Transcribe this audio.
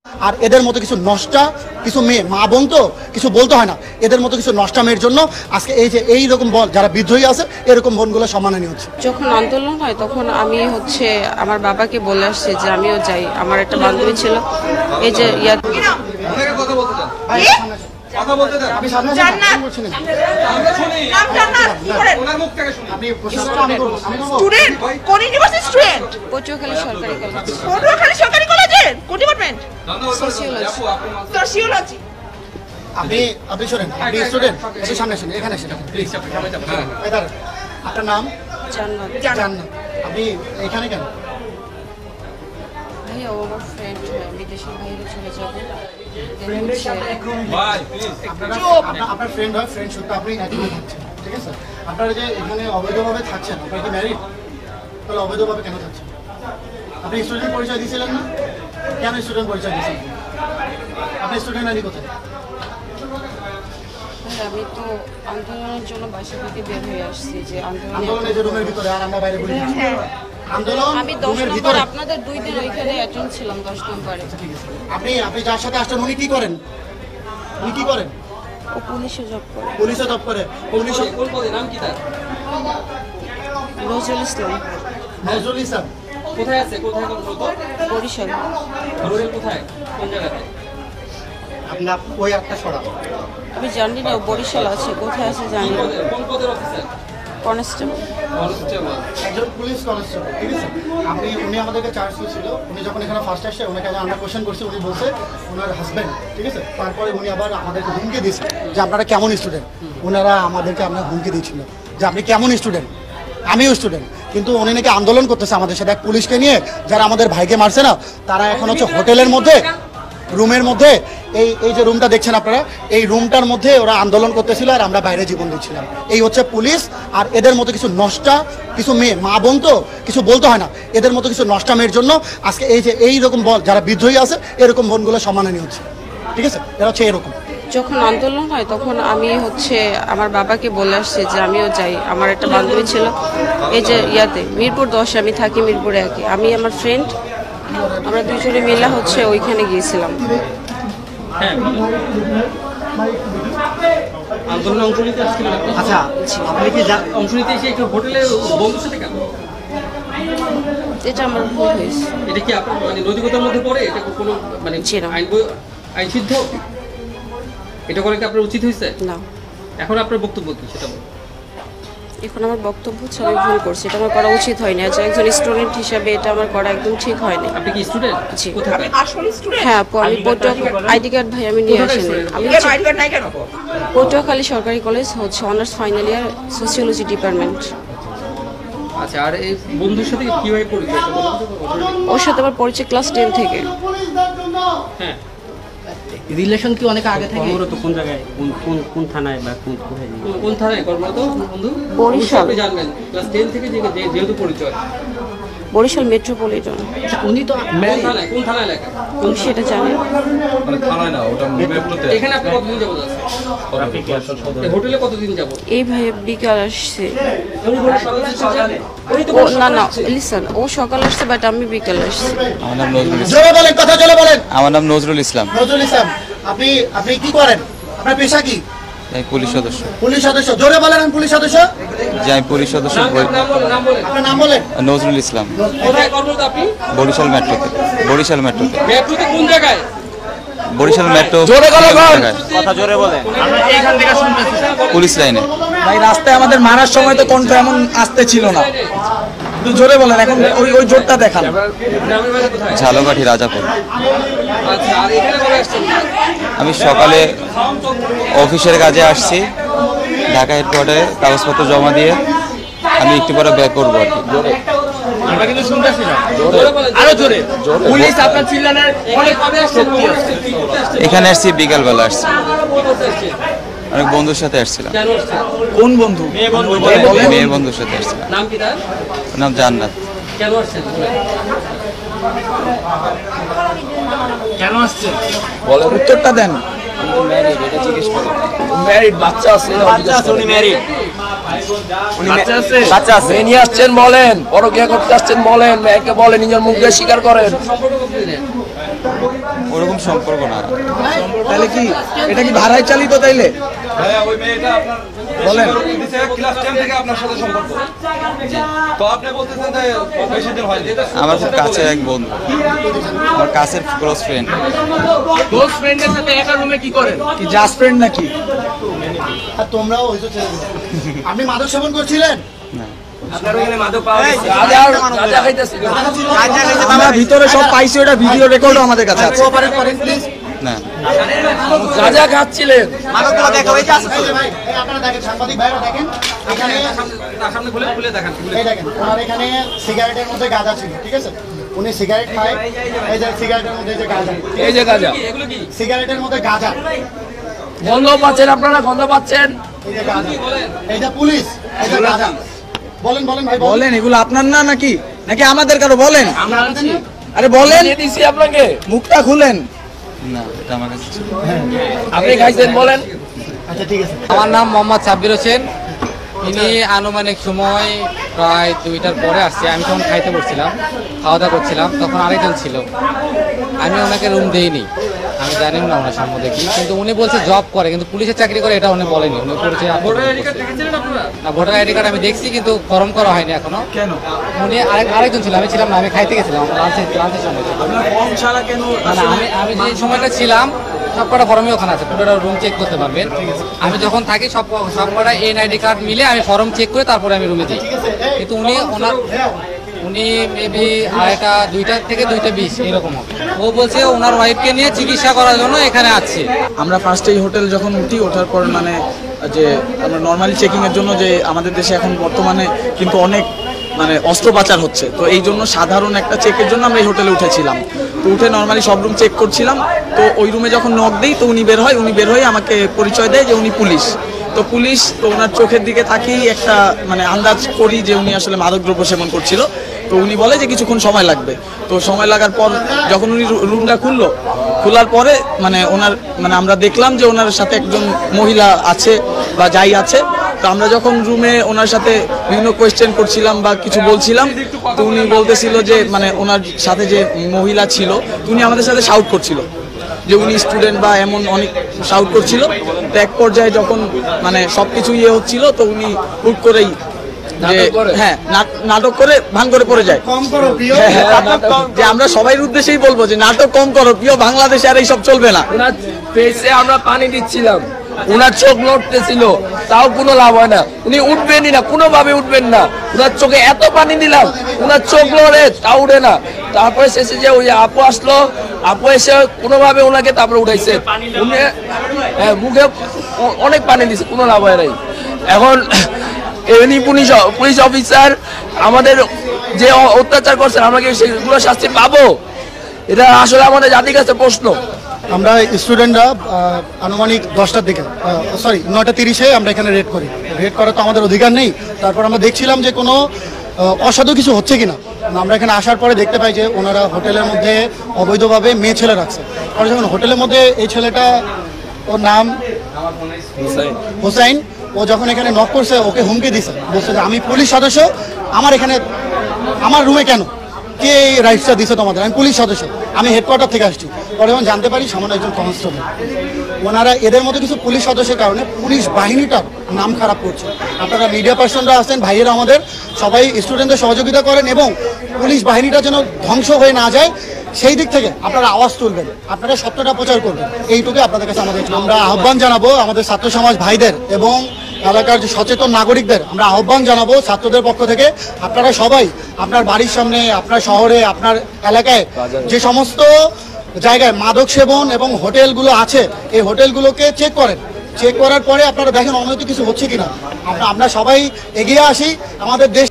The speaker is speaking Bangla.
আর এদের মতো কিছু নষ্টা কিছু মেয়ে মা বোন তো কিছু বলতে হয় না, এদের মতো কিছু নষ্টা মেয়ের জন্য আজকে এই যে এইরকম বল যারা বিদ্রোহী আছে এরকম বোনগুলো সম্মাননী হচ্ছে। যখন আন্দোলন হয় তখন আমি আমার বাবাকে বলে আসছি যে আমিও যাই। আমার একটা বান্ধবী ছিল এই যে পটুয়াখালী সরকারি কলেজের কোন ডিপার্টমেন্ট? সোশিওলজি। আপনি শোনেন, আপনি স্টুডেন্ট, একটু সামনে আসেন, এখানে আসেন প্লিজ। আপনার নাম? জান্নাত। আপনি এখানে কেন? ভাইয়া ও আমার ফ্রেন্ড, আমি দেশের বাইরে চলে যাবো। আপনার ফ্রেন্ড হয়, ফ্রেন্ড সত্য আপনি এখানে থাকছেন, ঠিক আছে? আপনারা যে এখানে অবৈধভাবে থাকছেন, আপনারা কি ম্যারিড? তাহলে অবৈধভাবে কেন থাকছেন? আপনি স্টুডেন্ট পরিচয় দিয়েছিলেন না? কেন স্টুডেন্ট পরিচয় দিয়েছিলেন? আপনি স্টুডেন্ট আইডি কোথায়? আমি তো আন্দোলনের জন্য বাসা থেকে বের হয়ে আসছি। যে আন্দোলনের যে রুমের ভিতরে, আর আমরা বাইরে বলি আন্দোলন আমি 10 নম্বর আপনাদের 2 দিন ওইখানে অ্যাটেন্ড ছিলাম 10 নম্বরে। আপনি যার সাথে আসছেন উনি কি করেন? উনি কি করেন? ও পুলিশে জব করে। পুলিশে জব করে? পুলিশে কোন পদে? নাম কি তার? নজরুল ইসলাম। নজরুল ইসলাম কোথায় আছে? কোথায় কোন পদ? বরিশাল। বরিশাল কোথায়? কোন জায়গাতে? আপনার ওই একটা সরা আমি জানি না ও বরিশাল আছে, কোথায় আছে জানি না। কোন পদের অফিসার? কনস্টেবল। কনস্টেবল। একজন পুলিশ কনস্টেবল, ঠিক আছে? উনি আমাদেরকে চার্জ দিয়েছিল। উনি যখন এখানে ফার্স্ট আসছে ওনাকে আমরা কোয়েশ্চেন করছি, উনি বলছে ওনার হাজব্যান্ড, ঠিক আছে? তারপরে উনি আবার আমাদেরকে হুমকি দিয়েছে যে আপনারা কেমন স্টুডেন্ট। ওনারা আমাদেরকে আপনার হুমকি দিয়েছিল যে আপনি কেমন স্টুডেন্ট। আমিও স্টুডেন্ট, কিন্তু উনি নাকি আন্দোলন করতেছে আমাদের সাথে এক পুলিশকে নিয়ে, যারা আমাদের ভাইকে মারছে না, তারা এখন হচ্ছে হোটেলের মধ্যে রুমের মধ্যে এই যে রুমটা দেখছেন আপনারা, এই রুমটার মধ্যে ওরা আন্দোলন করতেছিল আর আমরা বাইরে জীবন দিচ্ছিলাম। এই হচ্ছে পুলিশ। আর এদের মতো কিছু নষ্টা কিছু মেয়ে মা বোন তো কিছু বলতে হয় না, এদের মতো কিছু নষ্টা মেয়ের জন্য আজকে এই যে এইরকম বল যারা বিদ্রোহী আছে এরকম বোনগুলো সম্মাননী হচ্ছে, ঠিক আছে? এরা হচ্ছে এরকম। যখন আন্দোলন হয় তখন আমি আমার বাবাকে বলে আসছি যে আমিও যাই। আমার একটা বান্ধবী ছিল এই যে মিরপুর 10, আমি থাকি মিরপুরে 1। আমি আমার ফ্রেন্ড, আমরা দুজনে মিলে ওইখানে গিয়েছিলাম। আন্দোলনে অংশ নিতে আসছিলেন? আচ্ছা, আপনি কি অংশ নিতে এসে একটু হোটেলে বন্ধুর সাথে কেন? এটা আমার ভুল হয়েছে। এটা কি আপনার মানে নৈতিকতার মধ্যে পড়ে? এটা কোনো মানে আইন সিদ্ধ? এটা করে কি আপনার উচিত হয়েছে? না। এখন আপনার বক্তব্য কি সেটা বলুন। এখন আমার বক্তব্য হচ্ছে আমি ভুল করছি, এটা আমার করা উচিত হয়নি। আচ্ছা, একজন স্টুডেন্ট হিসাবে এটা আমার করা একদম ঠিক হয়নি। আপনি কি স্টুডেন্ট? জি। কোথায়? হ্যাঁ, আমি আইডি কার্ড ভাই আমি নিয়ে আসিনি। আমি পটুয়াখালী সরকারি college honours final year sociology department. আচ্ছা, আর এই বন্ধুর সাথে কিভাবে পরিচয়? ওর সাথে আমার পরিচয় ক্লাস 10 থেকে। হ্যাঁ, রিলেশন কি অনেক আগে থেকে? কর্মরত কোন জায়গায়, কোন থানায় বা কোথায়? কোন থানায় কর্মরত বন্ধু? বরিশাল। আপনি জানবেন ক্লাস 10 থেকে যেহেতু পরিচয়। বরিশাল মেট্রোপলিটন। উনি তো কোন থানায় লেখা? তুমি সেটা জানেন? মানে থানায় না, ওটা মেট্রোতে। এখানে আপনি কতদিন যাবত আছেন? হোটেলে কতদিন যাবত? এই ভাই বিকাল আসছে। না না লিসন, ও সকাল আসছে বাট আমি বিকাল আসছি। আমার নাম নজরুল ইসলাম। জোরে বলেন, কথা জোরে বলেন। আমার নাম নজরুল ইসলাম। নজরুল ইসলাম, আপনি কি করেন? আপনার পেশা কি? আমি পুলিশ সদস্য। পুলিশ সদস্য। জোরে বলেন, আমি পুলিশ সদস্য। যে আমি পুলিশ সদস্য। আপনার নাম বলেন। নজরুল ইসলাম। কোথায় কর্মরত আপনি? বরিশাল মেট্রোতে। বরিশাল মেট্রোতে। মেট্রোতে কোন জায়গায়? বরিশাল মেট্রো। কথা জোরে বলেন। পুলিশ লাইনে। ভাই রাস্তায় আমাদের মারার সময় তো কণ্ঠ এমন আসতে ছিল না, একটু জোরে বলেন। এখন ওই জোরটা দেখান। গ্রামের বাড়ি কোথায়? ঝালকাঠি রাজাপুর। আচ্ছা, আর এখানে কবে আসছেন? আমি সকালে অফিসের কাজে আসছি, ঢাকা হেডকোয়ার্টারে কাগজপত্র জমা দিয়ে আমি একটু পরে ব্যাক করবো আর কি। আমরা কিন্তু শুনতেছি না। আরো জোরে। পুলিশ আপনার চিল্লানের অনেক কবে আসছেন? এখানে আসছি বিকালবেলা আসছি, অনেক বন্ধুর সাথে আসছিলাম। কেন আসছেন? কোন বন্ধু? মেয়ের বন্ধুর সাথে আসছিলাম। নাম কি তার? ওর নাম জান্নাত। কেন আসছেন? কেন আসছেন বলেন, উত্তরটা দেন। ম্যারিড, বাচ্চা আছে? উনি ম্যারিড। বাচ্চা আছে নিয়ে আসছেন বলেন, পরকীয়া করতে আসছেন বলেন, মেয়েকে বলেন, নিজের মুখ দিয়ে স্বীকার করেন। সম্পর্ক কতদিনের? ওরকম সম্পর্ক না। তাহলে কি এটা কি ভাড়ায় চালিত তাইলে? ভাইয়া ওই মেয়েটা আপনার বলেন। দিছে ক্লাস 10 থেকে আপনার সাথে সম্পর্ক। তো আপনি বলতেছেন যে বেশি দিন হয়নি। আমার খুব কাছের এক বন্ধু, আমার কাছের ক্লোজ ফ্রেন্ড। ক্লোজ ফ্রেন্ডের সাথে একা রুমে কি করেন? কি জাস্ট ফ্রেন্ড নাকি? আর তোমরাও ওই যে ছেলে। আপনি মাদক সেবন করছিলেন? আমরা ভিতরে সব পাইছি, ওটা ভিডিও রেকর্ডও আমাদের কাছে আছে। কোঅপারেট করেন প্লিজ। না, গাঁজা খাচ্ছিলেন? এই যে ভাই, এই আপনারা দেখেন, সাংবাদিক ভাইরা দেখেন, এখানে সামনে খুলে দেখান। এই দেখেন, ওনার এখানে সিগারেটের মধ্যে গাঁজা ছিল, ঠিক আছে? উনি সিগারেট খায়, এই যে সিগারেটের মধ্যে এই যে গাঁজা, এই যে গাঁজা, এগুলো কি? সিগারেটের মধ্যে গাঁজা, গন্ধ পাচ্ছেন আপনারা? গন্ধ পাচ্ছেন? এই যে গাঁজা, এই যে পুলিশ, এই যে গাঁজা। বলেন বলেন ভাই, বলেন, এগুলো আপনার না নাকি নাকি আমাদের কারো? বলেন, আরে বলেন, দিছি আপনাকে, মুখটা খুলেন। না, এটা আমার কাছে ছিল। আপনি খাইছেন, বলেন। আচ্ছা ঠিক আছে। আমার নাম মোহাম্মদ সাব্বির হোসেন। ইনি আনুমানিক সময় প্রায় 2টার পরে আসছে। আমি তখন খাইতে বসছিলাম, খাওয়া দাওয়া করছিলাম, তখন আরেকজন ছিল। আমি ওনাকে রুম দেইনি, আমি জানি না ওনার সম্বন্ধে কি, কিন্তু উনি বলছে জব করে, কিন্তু পুলিশের চাকরি করে এটা উনি বলেনি। উনি বলছে ভোটার আইডি কার্ড দেখেছিলেন আপনারা? না, ভোটার আইডি কার্ড আমি দেখছি, কিন্তু ফর্ম করা হয়নি এখনো। কেন? উনি আরেকজন ছিল, আমি ছিলাম না, আমি খাইতে গেছিলাম লাঞ্চের সময়। আপনার ফর্ম ছাড়া কেন? না, আমি যে সময়টা ছিলাম সবকটা ফর্মই ওখানে আছে, পুরোটা রুম চেক করতে পারবেন। আমি যখন থাকি সবকটা এনআইডি কার্ড মিলে আমি ফর্ম চেক করে তারপরে আমি রুমে যাই। কিন্তু উনি মেবি 2টা থেকে 2:20 এরকম হবে। ও বলছে ওনার ওয়াইফকে নিয়ে চিকিৎসা করার জন্য এখানে আসছে। আমরা ফার্স্টে এই হোটেল যখন উঠি, ওঠার পর মানে যে আমরা নর্মালি চেকিংয়ের জন্য, যে আমাদের দেশে এখন বর্তমানে কিন্তু অনেক মানে অস্ত্র পাচার হচ্ছে, তো এই জন্য সাধারণ একটা চেকের জন্য আমরা এই হোটেলে উঠেছিলাম। তো উঠে নর্মালি সব রুম চেক করছিলাম। তো ওই রুমে যখন নক দিই, তো উনি বের হয়ে আমাকে পরিচয় দেয় যে উনি পুলিশ। তো পুলিশ, তো ওনার চোখের দিকে তাকিয়েই একটা মানে আন্দাজ করি যে উনি আসলে মাদকদ্রব্য সেবন করছিল। তো উনি বলে যে কিছুক্ষণ সময় লাগবে। তো সময় লাগার পর যখন উনি রুমটা খোলার পরে মানে আমরা দেখলাম যে ওনার সাথে একজন মহিলা আছে বা যাই আছে। তো আমরা যখন রুমে ওনার সাথে বিভিন্ন কোয়েশ্চেন করছিলাম বা কিছু বলছিলাম, তো উনি বলতেছিল যে মানে ওনার সাথে যে মহিলা ছিল, উনি আমাদের সাথে শাউট করছিল যে উনি স্টুডেন্ট বা এমন অনেক শাউট করছিল। তো এক পর্যায়ে যখন মানে সবকিছু হচ্ছিল, তো উনি হুট করেই নাটক করে ভান করে পড়ে যায়। কম করো প্রিয়। যে আমরা সবাই উদ্দেশ্যেই বলবো যে নাটক কম করো প্রিয়, বাংলাদেশে আর এইসব চলবে না। ওনার ফেসে আমরা পানি দিচ্ছিলাম, ওনার চোখ লড়তেছিল, তাও কোনো লাভ হয় না। উনি উঠবেনই না, কোনোভাবে উঠবেন না। ওনার চোখে এত পানি দিলাম, ওনার চোখ লড়ে, তা উঠে না। তারপরে শেষে যে ওই আপু আসলো, আপু এসে কোনোভাবে ওনাকে তারপরে উঠাইছে। উনি মুখে অনেক পানি দিছে, কোনো লাভ হয় নাই। এখন এমনি পুলিশ অফিসার আমাদের যে অত্যাচার করছেন, আমরা কি সেগুলো শাস্তি পাবো? এটা আসলে আমাদের জাতির কাছে প্রশ্ন। আমরা স্টুডেন্টরা আনুমানিক 10টার দিকে 9:30-এ আমরা এখানে রেড করি। রেড করা তো আমাদের অধিকার নেই। তারপর আমরা দেখছিলাম যে কোনো অসাধু কিছু হচ্ছে কিনা। আমরা এখানে আসার পরে দেখতে পাই যে ওনারা হোটেলের মধ্যে অবৈধভাবে মেয়ে ছেলে রাখছে। পরে যখন হোটেলের মধ্যে এই ছেলেটা, ওর নাম হোসাইন, ও যখন এখানে নক করছে, ওকে হুমকি দিছে, বলছে যে আমি পুলিশ সদস্য, আমার রুমে কেন, কে এই রাইটসটা দিছে তোমাদের? আমি পুলিশ সদস্য, আমি হেডকোয়ার্টার থেকে আসছি। পরে যখন জানতে পারি সামান্য একজন কনস্টেবল। ওনারা এদের মতো কিছু পুলিশ সদস্যের কারণে পুলিশ বাহিনীটার নাম খারাপ করছে। আপনারা মিডিয়া পার্সনরা আছেন, ভাইয়েরা আমাদের সবাই স্টুডেন্টদের সহযোগিতা করেন এবং পুলিশ বাহিনীটা যেন ধ্বংস হয়ে না যায় সেই দিক থেকে আপনারা আওয়াজ তুলবেন, আপনারা সত্যটা প্রচার করবেন। এইটুকু আপনাদের কাছে আমাদের। আমরা আহ্বান জানাবো আমাদের ছাত্র সমাজ ভাইদের এবং এলাকার যে সচেতন নাগরিকদের, আমরা আহ্বান জানাবো ছাত্রদের পক্ষ থেকে, আপনারা সবাই আপনার বাড়ির সামনে, আপনার শহরে, আপনার এলাকায় যে সমস্ত জায়গায় মাদক সেবন এবং হোটেলগুলো আছে, এই হোটেলগুলোকে চেক করেন। চেক করার পরে আপনারা দেখেন অনৈতিক কিছু হচ্ছে কিনা। আমরা সবাই এগিয়ে আসি আমাদের দেশ